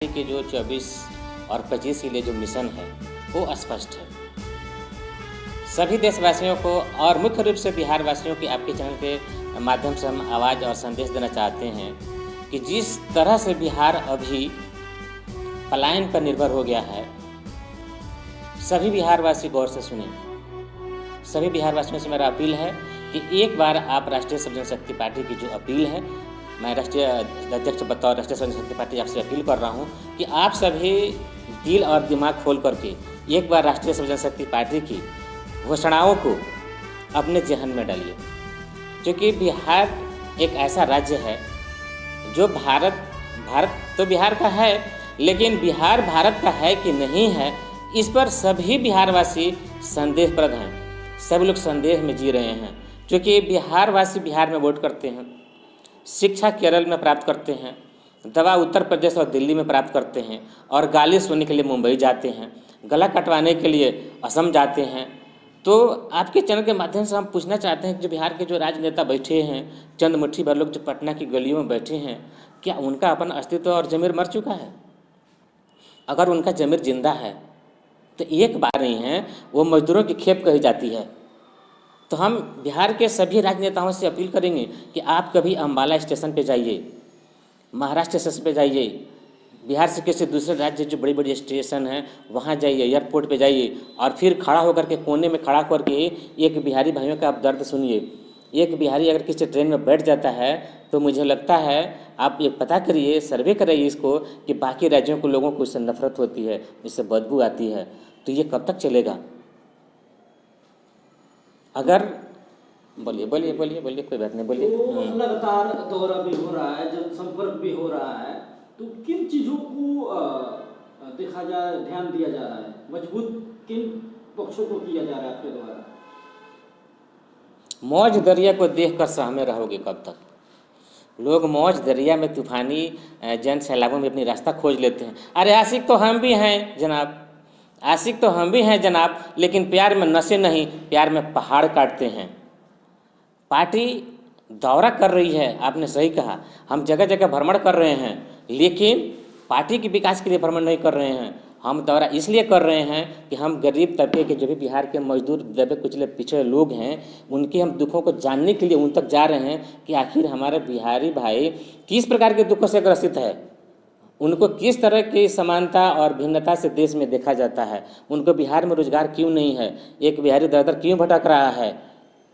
के जो 24 और 25 के लिए जो मिशन है वो स्पष्ट है। सभी देशवासियों को और मुख्य रूप से बिहार वासियों की आपके चैनल के माध्यम से हम आवाज़ और संदेश देना चाहते हैं कि जिस तरह से बिहार अभी पलायन पर निर्भर हो गया है, सभी बिहारवासी गौर से सुने। सभी बिहारवासियों से मेरा अपील है कि एक बार आप राष्ट्रीय सब जनशक्ति पार्टी की जो अपील है, मैं राष्ट्रीय अध्यक्ष बतौर राष्ट्रीय सब जनशक्ति पार्टी आपसे अपील कर रहा हूं कि आप सभी दिल और दिमाग खोल करके एक बार राष्ट्रीय सब जनशक्ति पार्टी की घोषणाओं को अपने जहन में डालिए, क्योंकि बिहार एक ऐसा राज्य है जो भारत तो बिहार का है, लेकिन बिहार भारत का है कि नहीं है, इस पर सभी बिहारवासी संदेहप्रद हैं। सभी लोग संदेह में जी रहे हैं, क्योंकि बिहारवासी बिहार में वोट करते हैं, शिक्षा केरल में प्राप्त करते हैं, दवा उत्तर प्रदेश और दिल्ली में प्राप्त करते हैं, और गाली सुनने के लिए मुंबई जाते हैं, गला कटवाने के लिए असम जाते हैं। तो आपके चैनल के माध्यम से हम पूछना चाहते हैं कि जो बिहार के जो राजनेता बैठे हैं, चंद मुट्ठी भर लोग जो पटना की गलियों में बैठे हैं, क्या उनका अपन अस्तित्व और ज़मीर मर चुका है? अगर उनका ज़मीर जिंदा है तो एक बात नहीं है, वो मजदूरों की खेप कही जाती है। तो हम बिहार के सभी राजनेताओं से अपील करेंगे कि आप कभी अम्बाला स्टेशन पे जाइए, महाराष्ट्र स्टेशन पे जाइए, बिहार से किसी दूसरे राज्य जो बड़ी बड़ी स्टेशन हैं वहाँ जाइए, एयरपोर्ट पे जाइए, और फिर खड़ा होकर के कोने में खड़ा होकर के एक बिहारी भाइयों का आप दर्द सुनिए। एक बिहारी अगर किसी ट्रेन में बैठ जाता है तो मुझे लगता है आप ये पता करिए, सर्वे करिए इसको कि बाकी राज्यों के लोगों को इससे नफरत होती है, इससे बदबू आती है। तो ये कब तक चलेगा? अगर बोलिए बोलिए बोलिए बोलिए, कोई बात नहीं, बोलिए। तो लगातार दौरा भी हो रहा है, जनसंपर्क भी हो रहा है, तो किन चीज़ों को देखा जा ध्यान दिया जा रहा है, मजबूत किन पक्षों को किया जा रहा है आपके द्वारा? मौज दरिया को देखकर सहमे रहोगे कब तक? लोग मौज दरिया में तूफानी जन सैलाबों में अपनी रास्ता खोज लेते हैं। अरे आशिक तो हम भी हैं जनाब, आशिक तो हम भी हैं जनाब, लेकिन प्यार में नशे नहीं, प्यार में पहाड़ काटते हैं। पार्टी दौरा कर रही है, आपने सही कहा, हम जगह जगह भ्रमण कर रहे हैं, लेकिन पार्टी के विकास के लिए भ्रमण नहीं कर रहे हैं। हम दौरा इसलिए कर रहे हैं कि हम गरीब तबके के जो भी बिहार के मजदूर दबे कुचले पिछड़े लोग हैं, उनके हम दुखों को जानने के लिए उन तक जा रहे हैं कि आखिर हमारे बिहारी भाई किस प्रकार के दुखों से ग्रसित है, उनको किस तरह की समानता और भिन्नता से देश में देखा जाता है, उनको बिहार में रोजगार क्यों नहीं है, एक बिहारी दर दर क्यों भटक रहा है।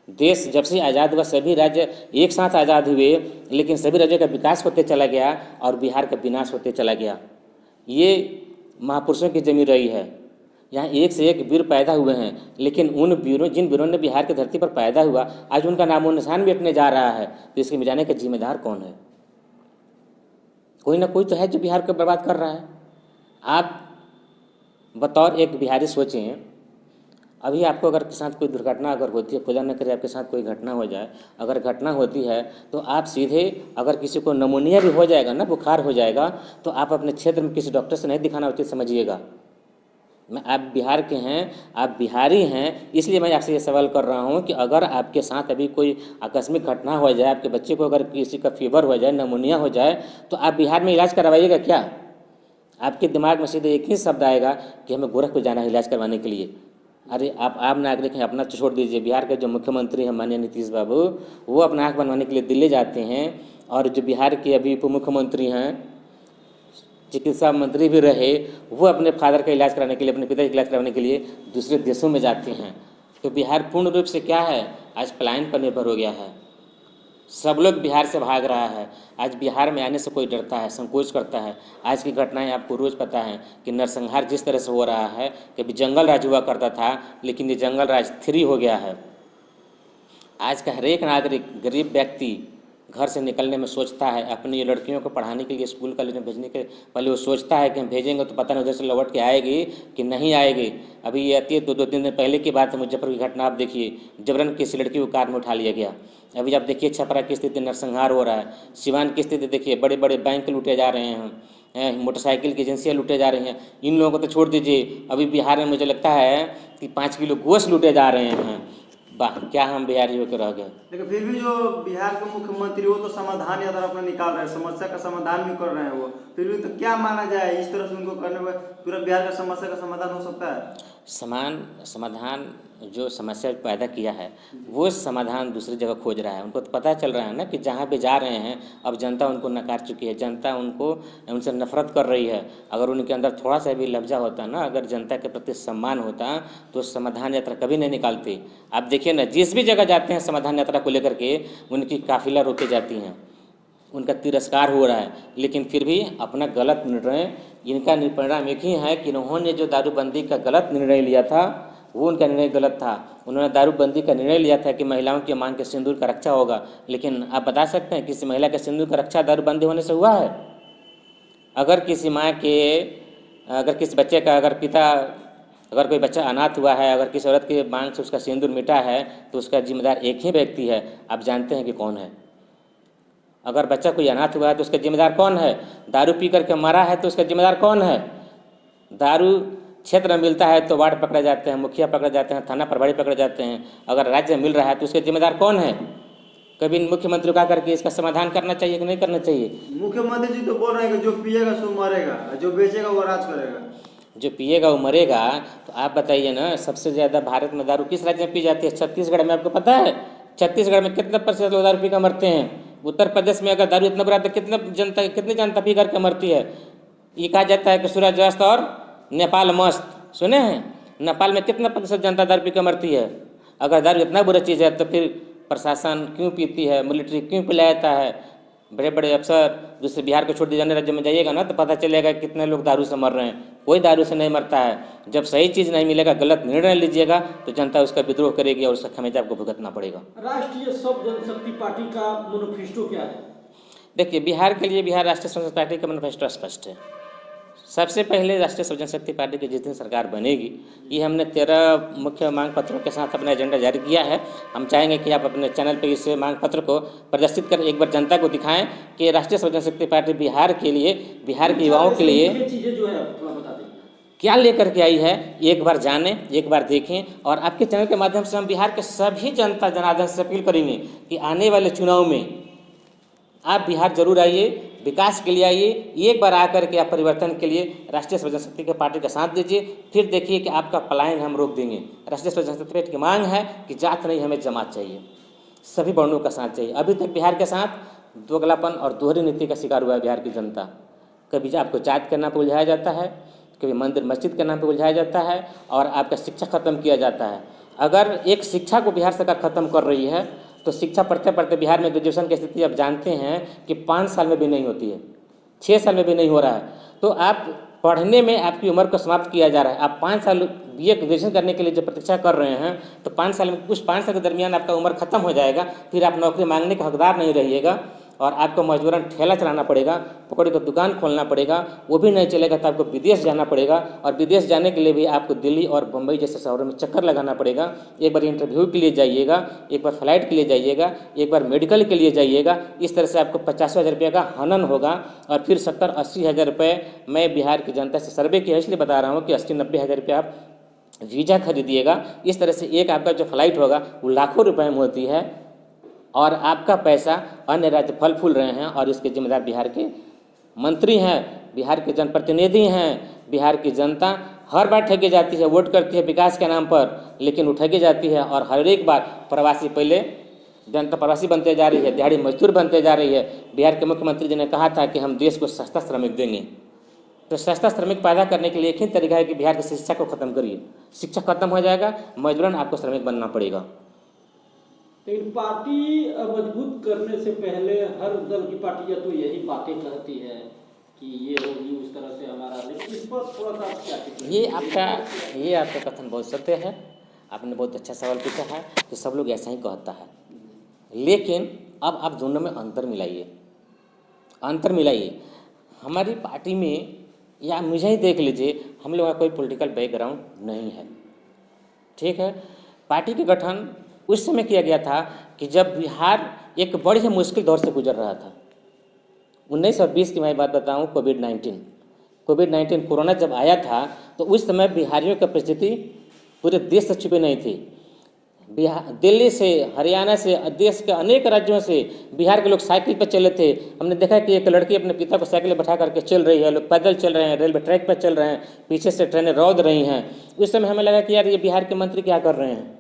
देश जब से आज़ाद हुआ सभी राज्य एक साथ आज़ाद हुए, लेकिन सभी राज्यों का विकास होते चला गया और बिहार का विनाश होते चला गया। ये महापुरुषों की जमी रही है। यहाँ एक से एक वीर पैदा हुए हैं, लेकिन उन वीरों जिन वीरों ने बिहार की धरती पर पैदा हुआ, आज उनका नामो निशान भी अपने जा रहा है। तो इसके मिटाने का जिम्मेदार कौन है? कोई ना कोई तो है जो बिहार को बर्बाद कर रहा है। आप बतौर एक बिहारी सोचें, अभी आपको अगर के साथ कोई दुर्घटना अगर होती है, खुदा न करे आपके साथ कोई घटना हो जाए, अगर घटना होती है तो आप सीधे, अगर किसी को नमोनिया भी हो जाएगा ना, बुखार हो जाएगा, तो आप अपने क्षेत्र में किसी डॉक्टर से नहीं दिखाना उचित समझिएगा। आप बिहार के हैं, आप बिहारी हैं, इसलिए मैं आपसे ये सवाल कर रहा हूँ कि अगर आपके साथ अभी कोई आकस्मिक घटना हो जाए, आपके बच्चे को अगर किसी का फीवर हो जाए, नमोनिया हो जाए, तो आप बिहार में इलाज करवाइएगा क्या? आपके दिमाग में सीधे एक ही शब्द आएगा कि हमें गोरखपुर जाना है इलाज करवाने के लिए। अरे आप आम नागरिक हैं, अपना छोड़ दीजिए। बिहार के जो मुख्यमंत्री हैं माननीय नीतीश बाबू, वो अपना आँख बनवाने के लिए दिल्ली जाते हैं, और जो बिहार के अभी उप मुख्यमंत्री हैं, चिकित्सा मंत्री भी रहे, वो अपने फादर का इलाज कराने के लिए, अपने पिता का इलाज कराने के लिए दूसरे देशों में जाते हैं। तो बिहार पूर्ण रूप से क्या है, आज पलायन पर निर्भर हो गया है। सब लोग बिहार से भाग रहा है। आज बिहार में आने से कोई डरता है, संकोच करता है। आज की घटनाएं आपको रोज़ पता है कि नरसंहार जिस तरह से हो रहा है, कभी जंगल राज हुआ करता था, लेकिन ये जंगल राज 3 हो गया है। आज का हर एक नागरिक, गरीब व्यक्ति घर से निकलने में सोचता है, अपनी लड़कियों को पढ़ाने के लिए स्कूल कॉलेज में भेजने के पहले वो सोचता है कि हम भेजेंगे तो पता नहीं उधर से लौट के आएगी कि नहीं आएगी। अभी ये आती है, 2-3 दिन पहले की बात है, मुजफ्फरपुर की घटना आप देखिए, जबरन किसी लड़की को कार में उठा लिया गया। अभी आप देखिए छपरा की स्थिति, नरसंहार हो रहा है। सिवान की स्थिति देखिए, बड़े बड़े बैंक लूटे जा रहे हैं, मोटरसाइकिल की एजेंसियाँ लूटे जा रही हैं। इन लोगों को तो छोड़ दीजिए, अभी बिहार में मुझे लगता है कि 5 किलो गोश्त लूटे जा रहे हैं। वाह, क्या हम बिहारी होकर रह गए। लेकिन फिर भी जो बिहार के मुख्यमंत्री वो तो समाधान यात्रा अपना निकाल रहे हैं, समस्या का समाधान भी कर रहे हैं वो, फिर भी तो क्या माना जाए इस तरह से उनको करने पर पूरा बिहार का समस्या का समाधान हो सकता है? समाधान जो समस्या पैदा किया है वो समाधान दूसरी जगह खोज रहा है। उनको तो पता चल रहा है ना कि जहाँ भी जा रहे हैं अब जनता उनको नकार चुकी है, जनता उनसे नफरत कर रही है। अगर उनके अंदर थोड़ा सा भी लफ्जा होता ना, अगर जनता के प्रति सम्मान होता तो समाधान यात्रा कभी नहीं निकालती। आप देखिए ना, जिस भी जगह जाते हैं समाधान यात्रा को लेकर के उनकी काफिला रोकी जाती हैं, उनका तिरस्कार हो रहा है। लेकिन फिर भी अपना गलत निर्णय, इनका परिणाम एक ही है कि उन्होंने जो दारूबंदी का गलत निर्णय लिया था वो उनका निर्णय गलत था। उन्होंने दारूबंदी का निर्णय लिया था कि महिलाओं की मांग के सिंदूर का रक्षा होगा, लेकिन आप बता सकते हैं किसी महिला के सिंदूर का रक्षा दारूबंदी होने से हुआ है? अगर किसी माँ के, अगर किसी बच्चे का, अगर कोई बच्चा अनाथ हुआ है, अगर किसी औरत की मांग से उसका सिंदूर मिटा है तो उसका जिम्मेदार एक ही व्यक्ति है। आप जानते हैं कि कौन है? अगर बच्चा कोई अनाथ हुआ है तो उसका जिम्मेदार कौन है? दारू पी करके मरा है तो उसका जिम्मेदार कौन है? दारू क्षेत्र में मिलता है तो वार्ड पकड़े जाते हैं, मुखिया पकड़े जाते हैं, थाना प्रभारी पकड़े जाते हैं। अगर राज्य में मिल रहा है तो उसके जिम्मेदार कौन है? कभी मुख्यमंत्री को आकर के इसका समाधान करना चाहिए कि नहीं करना चाहिए? मुख्यमंत्री जी तो बोल रहे हैं कि जो पिएगा सो मरेगा, जो बेचेगा वो राज करेगा। जो पिएगा वो मरेगा। तो आप बताइए ना, सबसे ज़्यादा भारत में दारू किस राज्य में पी जाती है? छत्तीसगढ़ में। आपको पता है छत्तीसगढ़ में कितने प्रतिशत लोग दारू पी कर मरते हैं? उत्तर प्रदेश में अगर दारू इतना बुरा तो कितनी जनता पी करके मरती है? ये कहा जाता है कि सूरज अस्त और नेपाल मस्त, सुने हैं? नेपाल में कितना प्रतिशत जनता दारू पी कर मरती है? अगर दारू इतना बुरा चीज़ है तो फिर प्रशासन क्यों पीती है, मिलिट्री क्यों पिलाता है? बड़े बड़े अफसर दूसरे बिहार को छोड़ दिए जाने राज्य में जाइएगा ना तो पता चलेगा कितने लोग दारू से मर रहे हैं। कोई दारू से नहीं मरता है। जब सही चीज़ नहीं मिलेगा, गलत निर्णय लीजिएगा तो जनता उसका विद्रोह करेगी और उसका खमियाजा आपको भुगतना पड़ेगा। राष्ट्रीय सब जनशक्ति पार्टी का मैनिफेस्टो क्या है? देखिए, बिहार के लिए बिहार राष्ट्रीय स्वयं सेवक पार्टी का मैनिफेस्टो स्पष्ट है। सबसे पहले राष्ट्रीय स्वयं जनशक्ति पार्टी की जिस दिन सरकार बनेगी, ये हमने 13 मुख्य मांग पत्रों के साथ अपना एजेंडा जारी किया है। हम चाहेंगे कि आप अपने चैनल पर इस मांग पत्र को प्रदर्शित कर एक बार जनता को दिखाएं कि राष्ट्रीय स्वयं जनशक्ति पार्टी बिहार के लिए, बिहार के युवाओं के लिए चीजें जो है थोड़ा बता दें क्या लेकर के आई है। एक बार जानें, एक बार देखें। और आपके चैनल के माध्यम से हम बिहार के सभी जनता जनार्दन से अपील करेंगे कि आने वाले चुनाव में आप बिहार जरूर आइए, विकास के लिए आइए। एक बार आकर के आप परिवर्तन के लिए राष्ट्रीय स्वयं जनशक्ति के पार्टी का साथ दीजिए, फिर देखिए कि आपका पलायन हम रोक देंगे। राष्ट्रीय स्वयं जनशक्ति पार्टी की मांग है कि जात नहीं, हमें जमात चाहिए, सभी वर्णों का साथ चाहिए। अभी तक बिहार के साथ दोगलापन और दोहरी नीति का शिकार हुआ है बिहार की जनता। कभी आपको जात के नाम पर उलझाया जाता है, कभी मंदिर मस्जिद के नाम पर उलझाया जाता है और आपका शिक्षा खत्म किया जाता है। अगर एक शिक्षा को बिहार सरकार खत्म कर रही है तो शिक्षा पढ़ते पढ़ते बिहार में ग्रेजुएशन की स्थिति आप जानते हैं कि 5 साल में भी नहीं होती है, 6 साल में भी नहीं हो रहा है। तो आप पढ़ने में आपकी उम्र को समाप्त किया जा रहा है। आप 5 साल बीए ग्रेजुएशन करने के लिए जो प्रतीक्षा कर रहे हैं तो 5 साल में, उस 5 साल के दरमियान आपका उम्र खत्म हो जाएगा। फिर आप नौकरी मांगने का हकदार नहीं रहिएगा और आपको मजबूरन ठेला चलाना पड़ेगा, पकौड़े का दुकान खोलना पड़ेगा। वो भी नहीं चलेगा तो आपको विदेश जाना पड़ेगा और विदेश जाने के लिए भी आपको दिल्ली और मुंबई जैसे शहरों में चक्कर लगाना पड़ेगा। एक बार इंटरव्यू के लिए जाइएगा, एक बार फ्लाइट के लिए जाइएगा, एक बार मेडिकल के लिए जाइएगा। इस तरह से आपको 50,000 रुपये का हनन होगा और फिर 70-80 हज़ार रुपये। मैं बिहार की जनता से सर्वे किया इसलिए बता रहा हूँ कि 80-90 हज़ार रुपये आप वीज़ा खरीदिएगा। इस तरह से एक आपका जो फ्लाइट होगा वो लाखों रुपए में होती है और आपका पैसा अन्य राज्य फल फूल रहे हैं और इसके जिम्मेदार बिहार के मंत्री हैं, बिहार के जनप्रतिनिधि हैं। बिहार की जनता हर बार ठगी जाती है, वोट करती है विकास के नाम पर, लेकिन वो ठगी जाती है और हर एक बार प्रवासी, पहले जनता प्रवासी बनते जा रही है, दिहाड़ी मजदूर बनते जा रही है। बिहार के मुख्यमंत्री जी ने कहा था कि हम देश को सस्ता श्रमिक देंगे, तो सस्ता श्रमिक पैदा करने के लिए एक ही तरीका है कि बिहार की शिक्षा को खत्म करिए। शिक्षा खत्म हो जाएगा, मजबूरन आपको श्रमिक बनना पड़ेगा। लेकिन पार्टी मजबूत करने से पहले हर दल की पार्टियां तो यही बातें कहती है कि ये होगी उस तरह से हमारा, लेकिन इस पर थोड़ा सा क्या कहते हैं? ये आपका कथन बहुत सत्य है। आपने बहुत अच्छा सवाल पूछा है कि सब लोग ऐसा ही कहता है, लेकिन अब आप दोनों में अंतर मिलाइए। हमारी पार्टी में, या मुझे ही देख लीजिए, हम लोगों का कोई पॉलिटिकल बैकग्राउंड नहीं है, ठीक है। पार्टी के गठन उस समय किया गया था कि जब बिहार एक बड़ी ही मुश्किल दौर से गुजर रहा था। 1920 की मैं बात बताऊं, कोविड-19 कोरोना जब आया था तो उस समय बिहारियों की परिस्थिति पूरे देश से छुपी नहीं थी। बिहार, दिल्ली से, हरियाणा से, देश के अनेक राज्यों से बिहार के लोग साइकिल पर चले थे। हमने देखा कि एक लड़की अपने पिता को साइकिल पर बैठा करके चल रही है, लोग पैदल चल रहे हैं, रेलवे ट्रैक पर चल रहे हैं, पीछे से ट्रेनें रौद रही हैं। उस समय हमें लगा कि यार ये बिहार के मंत्री क्या कर रहे हैं।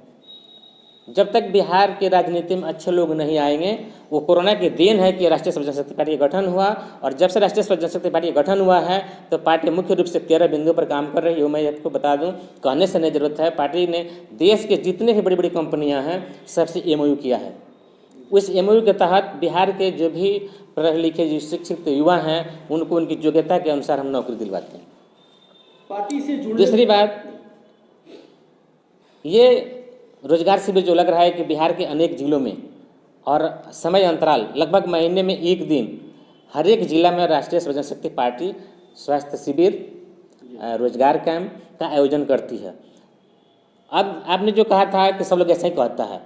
जब तक बिहार के राजनीति में अच्छे लोग नहीं आएंगे, वो कोरोना की देन है कि राष्ट्रीय स्वयं जनशक्ति पार्टी का गठन हुआ, और जब से राष्ट्रीय स्वयं जनशक्ति पार्टी का गठन हुआ है तो पार्टी मुख्य रूप से 13 बिंदुओं पर काम कर रही है। मैं आपको बता दूं, कहने से नहीं जरूरत है, पार्टी ने देश के जितने भी बड़ी बड़ी कंपनियां हैं सबसे MOU किया है। उस MOU के तहत बिहार के जो भी पढ़े लिखे जो शिक्षित युवा हैं उनको उनकी योग्यता के अनुसार हम नौकरी दिलवाते हैं। पार्टी से जुड़े दूसरी बात, ये रोजगार शिविर जो लग रहा है कि बिहार के अनेक जिलों में और समय अंतराल लगभग महीने में एक दिन हर एक जिला में राष्ट्रीय स्वयं शक्ति पार्टी स्वास्थ्य शिविर, रोजगार कैंप का आयोजन करती है। अब आपने जो कहा था कि सब लोग ऐसा ही कहता है,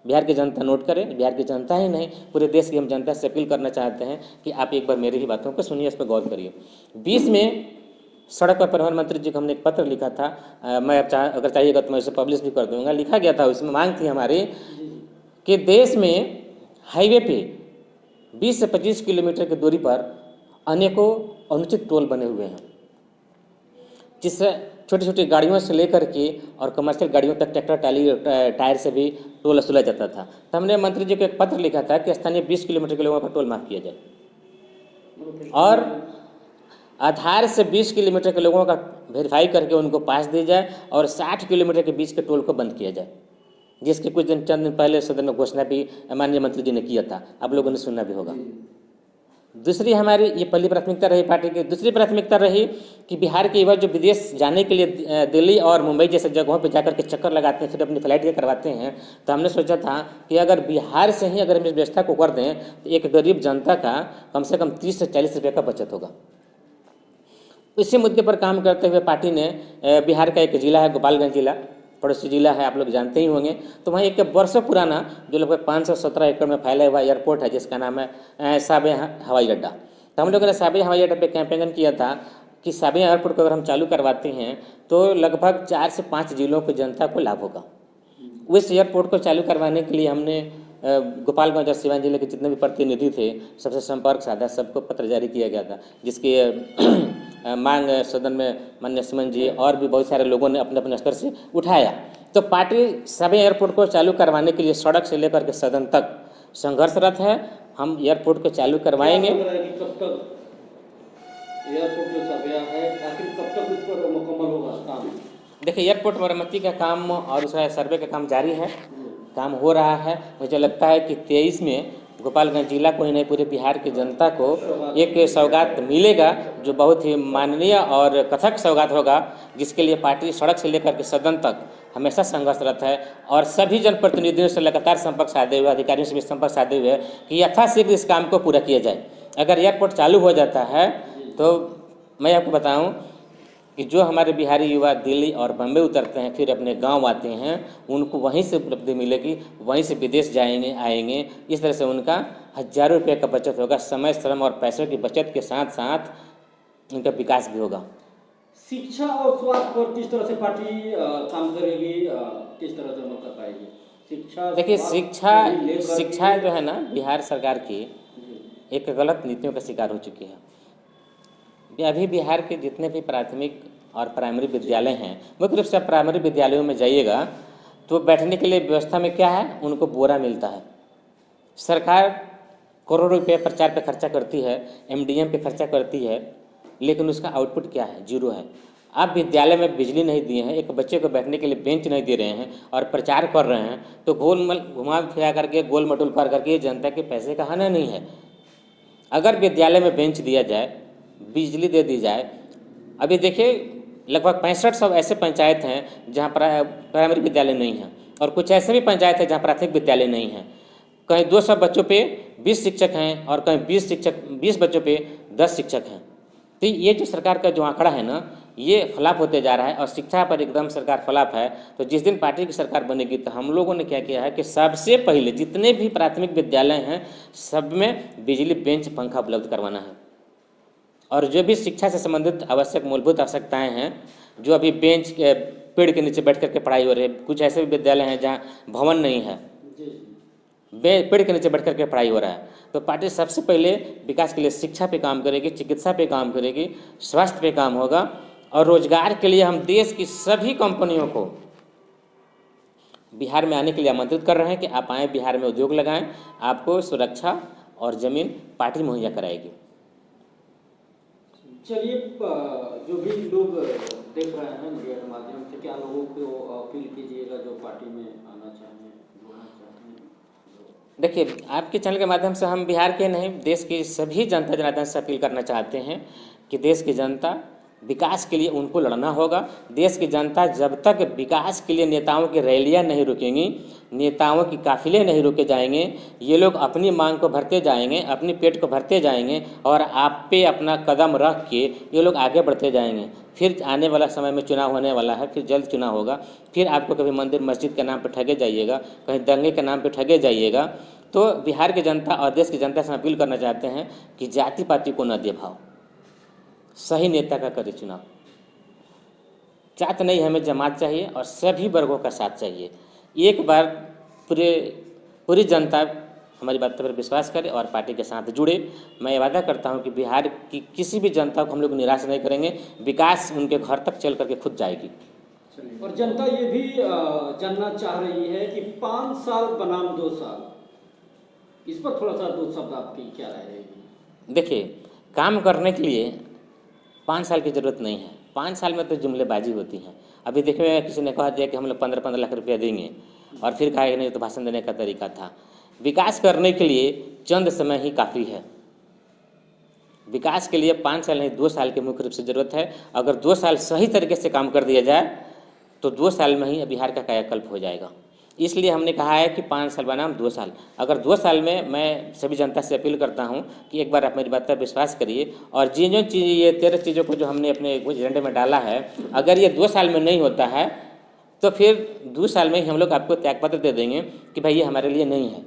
बिहार की जनता नोट करें, बिहार की जनता ही नहीं पूरे देश की हम जनता से अपील करना चाहते हैं कि आप एक बार मेरी ही बातों को सुनिए, इस पर गौर करिए। 20 में सड़क पर परिवहन मंत्री जी को हमने एक पत्र लिखा था, मैं अगर चाहिएगा तो मैं उसे पब्लिश भी कर दूंगा। लिखा गया था, उसमें मांग थी हमारी कि देश में हाईवे पे 20 से 25 किलोमीटर की दूरी पर अनेकों अनुचित टोल बने हुए हैं, जिससे छोटी छोटी गाड़ियों से लेकर के और कमर्शियल गाड़ियों तक ट्रैक्टर टाली टायर से भी टोल वसूला जाता था। तो हमने मंत्री जी को एक पत्र लिखा था कि स्थानीय 20 किलोमीटर के लोगों का टोल माफ़ किया जाए और आधार से 20 किलोमीटर के लोगों का वेरीफाई करके उनको पास दी जाए और 60 किलोमीटर के बीच के टोल को बंद किया जाए, जिसके कुछ दिन चंद दिन पहले सदन में घोषणा भी माननीय मंत्री जी ने किया था, आप लोगों ने सुना भी होगा। दूसरी हमारी ये पहली प्राथमिकता रही पार्टी की। दूसरी प्राथमिकता रही कि बिहार के युवा जो विदेश जाने के लिए दिल्ली और मुंबई जैसे जगहों पर जाकर के चक्कर लगाते हैं, फिर अपनी फ्लाइट के करवाते हैं, तो हमने सोचा था कि अगर बिहार से ही अगर हम इस व्यवस्था को कर दें तो एक गरीब जनता का कम से कम 30 से 40 रुपये का बचत होगा। इसी मुद्दे पर काम करते हुए पार्टी ने बिहार का एक जिला है गोपालगंज जिला, पड़ोसी जिला है, आप लोग जानते ही होंगे, तो वहाँ एक वर्षों पुराना जो लगभग 517 एकड़ में फैला हुआ एयरपोर्ट है जिसका नाम है साबे हवाई अड्डा। तो हम लोगों ने साबे हवाई अड्डे पे कैंपेन किया था कि साबे एयरपोर्ट को अगर हम चालू करवाते हैं तो लगभग 4 से 5 जिलों की जनता को लाभ होगा। उस एयरपोर्ट को चालू करवाने के लिए हमने गोपालगंज और सिवान जिले के जितने भी प्रतिनिधि थे सबसे संपर्क साधा, सबको पत्र जारी किया गया था, जिसकी मांग सदन में माननीय सुमन जी और भी बहुत सारे लोगों ने अपने अपने स्तर से उठाया। तो पार्टी सभी एयरपोर्ट को चालू करवाने के लिए सड़क से लेकर के सदन तक संघर्षरत है। हम एयरपोर्ट को चालू करवाएंगे। कब तक एयरपोर्ट जो सभ्या है आखिर कब तक उस पर मुकम्मल होगा काम? देखिए, एयरपोर्ट मरम्मति का काम और उसका सर्वे का काम जारी है, काम हो रहा है। मुझे लगता है कि 23 में गोपालगंज जिला को ही नहीं पूरे बिहार की जनता को एक सौगात मिलेगा जो बहुत ही माननीय और कथक सौगात होगा, जिसके लिए पार्टी सड़क से लेकर के सदन तक हमेशा संघर्षरत है और सभी जनप्रतिनिधियों से लगातार संपर्क साधे हुए, अधिकारियों से भी संपर्क साधे हुए कि यथाशीघ्र इस काम को पूरा किया जाए। अगर एयरपोर्ट चालू हो जाता है तो मैं आपको बताऊं कि जो हमारे बिहारी युवा दिल्ली और बम्बई उतरते हैं फिर अपने गांव आते हैं, उनको वहीं से उपलब्धि मिलेगी, वहीं से विदेश जाएंगे आएंगे। इस तरह से उनका हजारों रुपये का बचत होगा, समय श्रम और पैसों की बचत के साथ साथ उनका विकास भी होगा। शिक्षा और स्वास्थ्य पर किस तरह से पार्टी काम करेगी, किस तरह से मदद कर पाएगी? शिक्षा, देखिए, शिक्षा जो है ना बिहार सरकार की एक गलत नीतियों का शिकार हो चुकी है। अभी बिहार के जितने भी प्राथमिक और प्राइमरी विद्यालय हैं, मुख्य रूप से आप प्राइमरी विद्यालयों में जाइएगा तो बैठने के लिए व्यवस्था में क्या है, उनको बोरा मिलता है। सरकार करोड़ों रुपये प्रचार पे खर्चा करती है, MDM पे खर्चा करती है, लेकिन उसका आउटपुट क्या है? जीरो है। आप विद्यालय में बिजली नहीं दिए हैं, एक बच्चे को बैठने के लिए बेंच नहीं दे रहे हैं और प्रचार कर रहे हैं, तो घुमा फिरा करके गोल मटोल कर करके जनता के पैसे का हानि नहीं है। अगर विद्यालय में बेंच दिया जाए, बिजली दे दी जाए। अभी देखिए लगभग 6500 ऐसे पंचायत हैं जहाँ प्राइमरी विद्यालय नहीं है और कुछ ऐसे भी पंचायत है जहाँ प्राथमिक विद्यालय नहीं है। कहीं 200 बच्चों पे 20 शिक्षक हैं और कहीं 20 बच्चों पे 10 शिक्षक हैं। तो ये जो सरकार का जो आंकड़ा है ना, ये फ्लॉप होते जा रहा है और शिक्षा पर एकदम सरकार फ्लॉप है। तो जिस दिन पार्टी की सरकार बनेगी तो हम लोगों ने क्या किया है कि सबसे पहले जितने भी प्राथमिक विद्यालय हैं सब में बिजली, बेंच, पंखा उपलब्ध करवाना है और जो भी शिक्षा से संबंधित आवश्यक मूलभूत आवश्यकताएं हैं, जो अभी बेंच पेड़ के नीचे बैठ करके पढ़ाई हो रही है। कुछ ऐसे भी विद्यालय हैं जहाँ भवन नहीं है, जी पेड़ के नीचे बैठ करके पढ़ाई हो रहा है। तो पार्टी सबसे पहले विकास के लिए शिक्षा पे काम करेगी, चिकित्सा पे काम करेगी, स्वास्थ्य पे काम होगा, और रोजगार के लिए हम देश की सभी कंपनियों को बिहार में आने के लिए आमंत्रित कर रहे हैं कि आप आएँ, बिहार में उद्योग लगाएं, आपको सुरक्षा और ज़मीन पार्टी मुहैया कराएगी। चलिए, जो भी लोग देख रहे हैं मीडिया के माध्यम से, क्या लोगों को अपील कीजिएगा जो पार्टी में आना चाहें, जुड़ना चाहें? देखिए, आपके चैनल के माध्यम से हम बिहार के नहीं, देश की सभी जनता जनार्दन से अपील करना चाहते हैं कि देश की जनता विकास के लिए उनको लड़ना होगा। देश की जनता जब तक विकास के लिए नेताओं की रैलियां नहीं रुकेंगी, नेताओं की काफिले नहीं रुके जाएंगे, ये लोग अपनी मांग को भरते जाएंगे, अपनी पेट को भरते जाएंगे, और आप पे अपना कदम रख के ये लोग आगे बढ़ते जाएंगे। फिर आने वाला समय में चुनाव होने वाला है, फिर जल्द चुनाव होगा, फिर आपको कभी मंदिर मस्जिद के नाम पर ठगे जाइएगा, कहीं दंगे के नाम पर ठगे जाइएगा। तो बिहार की जनता और देश की जनता से अपील करना चाहते हैं कि जाति पाति को न दे भाव, सही नेता का करे चुनाव। जात नहीं, हमें जमात चाहिए और सभी वर्गों का साथ चाहिए। एक बार पूरी जनता हमारी बात पर विश्वास करे और पार्टी के साथ जुड़े। मैं ये वादा करता हूं कि बिहार की किसी भी जनता को हम लोग निराश नहीं करेंगे, विकास उनके घर तक चल करके खुद जाएगी। और जनता ये भी जानना चाह रही है कि 5 साल बनाम 2 साल, इस पर थोड़ा सा 2 शब्द आपकी क्या राय रहेगी? देखिए, काम करने के लिए 5 साल की ज़रूरत नहीं है। 5 साल में तो जुमलेबाजी होती है। अभी देखिए, किसी ने कहा दिया कि हम लोग 15-15 लाख रुपया देंगे और फिर कहा कि नहीं, तो भाषण देने का तरीका था। विकास करने के लिए चंद समय ही काफ़ी है। विकास के लिए 5 साल नहीं, 2 साल की मुख्य रूप से ज़रूरत है। अगर 2 साल सही तरीके से काम कर दिया जाए तो 2 साल में ही बिहार का कायाकल्प हो जाएगा। इसलिए हमने कहा है कि 5 साल बनाम 2 साल। अगर 2 साल में, मैं सभी जनता से अपील करता हूं कि एक बार आप मेरी बात पर विश्वास करिए, और जो चीज़, ये 13 चीज़ों को जो हमने अपने एजेंडे में डाला है, अगर ये 2 साल में नहीं होता है तो फिर 2 साल में ही हम लोग आपको त्यागपत्र दे देंगे कि भाई ये हमारे लिए नहीं है।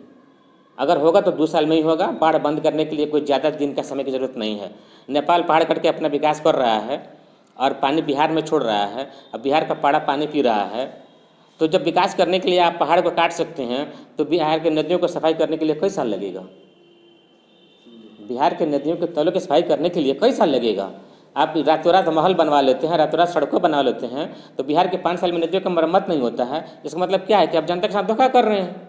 अगर होगा तो 2 साल में ही होगा। बाढ़ बंद करने के लिए कोई ज़्यादा दिन का समय की ज़रूरत नहीं है। नेपाल पहाड़ कट के अपना विकास कर रहा है और पानी बिहार में छोड़ रहा है, अब बिहार का पहाड़ पानी पी रहा है। तो जब विकास करने के लिए आप पहाड़ को काट सकते हैं तो बिहार के नदियों को सफाई करने के लिए कई साल लगेगा। बिहार के नदियों के तलों की सफाई करने के लिए कई साल लगेगा। आप रातों रात महल बनवा लेते हैं, रातों रात सड़कों बना लेते हैं, तो बिहार के 5 साल में नदियों का मरम्मत नहीं होता है। इसका मतलब क्या है कि आप जनता के साथ धोखा कर रहे हैं।